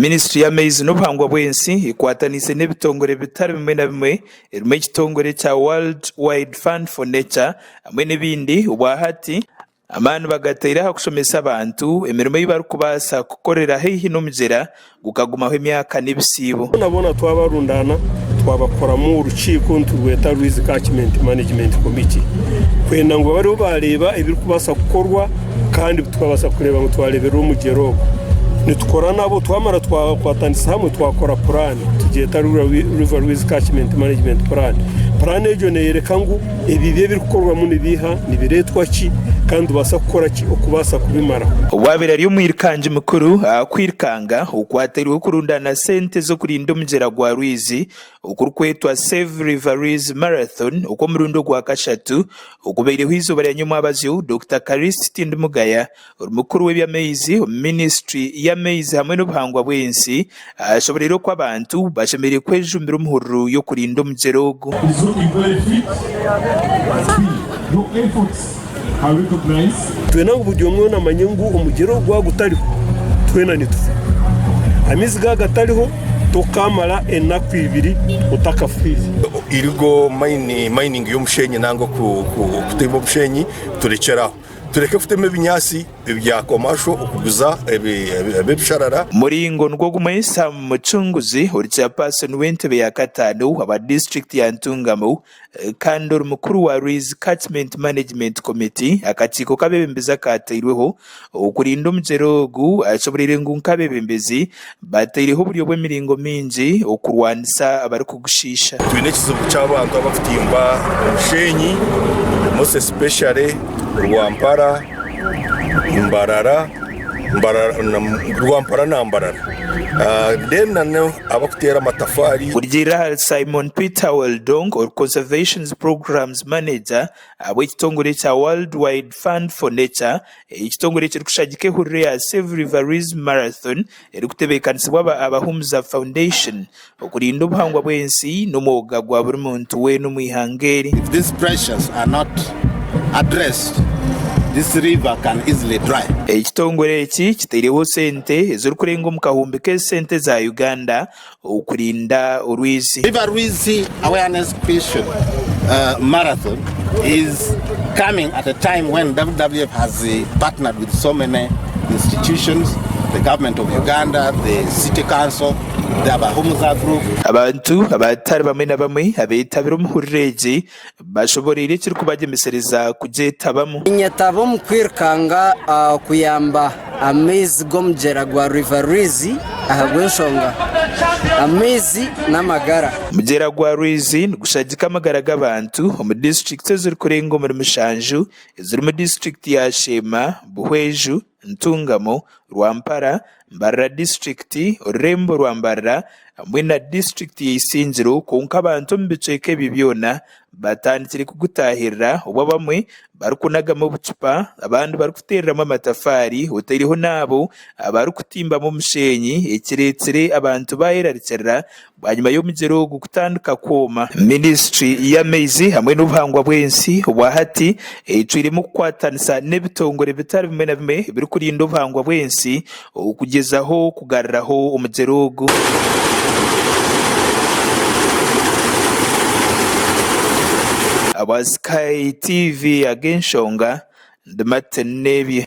Ministry y'amaizi n'obuhangwa bw'ensi ikwatanise n'ebitongore bitari bimwe na bimwe erimu ekitongore kya World Wide Fund for Nature hamwe n'ebindi obwahati amaani bagateire aha kushomesa abantu emirimo ei barikubaasa kukorera haihi n'omugyera gukagumaho emyaka n'ebisiibo. Nabona twabarundana twabakoramu urukiiko nturweta Ruizi Catchment Management Committee kwenda ngo bariho bareba ebirikubaasa kukorwa kandi tukabaasa kureba ngo twarebera omugyera ogwo nitukora nabo twamara twakwatanisa hamwe twakora plan tugeta River Ruizi Catchment Management Plan ejo nereka ngo ebibiye birikukorwa mu nibiha nibiretwa ki kandi ubasa gukora ki okubasa kubimara. Obwabera ari omwirikanje mukuru akwirikanga okwateriwe kurundana sente zo kurinda omugyera gwa Ruizi okurukwetwa Save River Ruizi Marathon okwo murundo gwa kashatu okubeireho izuba lya nyamwabazyo Dr. Karist Tindimugaya omukuru w'ebyamaizi Ministry y'amaizi hamwe n'obuhangwa bw'ensi ashoborera ko abantu bashemereye kwejumbira omuhururu yo kurinda omugyera ogwo. Twena budi omwe namanye ngu omugyera ogwo gutariho twena nitufa amizi gagatariho tokamara enaku ibiri utakafuize irigo mining y'omushenyi nango kutema omushenyi turekeraho tureke kutema ebinyasi ebya komasho okuguza ebisharara muringo ngo gumesa mucunguzi uri chairperson w'entebe ya katano aba district ya Ntungamo kandi uri mukuru wa Ruizi Catchment Management Committee akatiko kabebembeza kateirweho okurinda omugyera ogwo ashoborere ngu nkabebembezi bateireho oburyo bw'emiringo mingi okurwanisa abari kugushisha. Twine ekizibu ky'abantu abakutimba omushenyi most especially Rwampara, Rwampara na Mbarara. Then abakutera matafari. Burgira Simon Peter Weldong or Conservations Programs Manager abw'ekitongore kya World Wide Fund for Nature ekitongore kirikushagika ehurire ya Save River Ruizi Marathon erikutebeekanisibwa abahumuza Foundation okurinda obuhangwa bw'ensi n'omwoga gwa buri muntu weena omu ihanga eri. If these pressures are not addressed, this river can easily dry. Ekitongore eki kiteireho sente ezirikurenga omu kahumbi k'esente za Uganda okurinda orwizi. River Ruizi Awareness Question Marathon is coming at a time when WWF has partnered with so many institutions, the government of Uganda, the city council, the Abahumuza group. Abantu abatari bamwe na bamwe abetabira omuhurire egi bashoborere kirikubagemesereza kugyetabamu. Nyetaba mu kwirukanga kuyamba amaizi g'omugyera gwa River Ruizi ahabw'enshonga amaizi n'amagara. Omugyera gwa Ruizi nigushagika amagara g'abantu omu district ezirikurenga omuri mushanju eziri mu district ya Shema, Buhweju, Ntungamo, Rwampara, Mbarara district, Orurembo rwa Mbarara hamwe na district ya Isingiro konka abantu omu bicweka ebi byona batandikire kugutahirira obwo bamwe barikunagamu obucupa abandi barikuteereramu amatafaari otaireho naabo abarikutimbamu omushenyi ekireetsire abantu bayerarikirira bwanyuma y'omugyera ogwo kutandika kwoma. Ministry y'amaizi hamwe n'obuhangwa bw'ensi obwahati ecwiremu kukwatanisa n'ebitongore bitari bimwe na bimwe birikurinda obuhangwa bw'ensi okugezaho kugarraho omugyera ogwo. Sky TV ag'enshonga ndi Martin Nebye.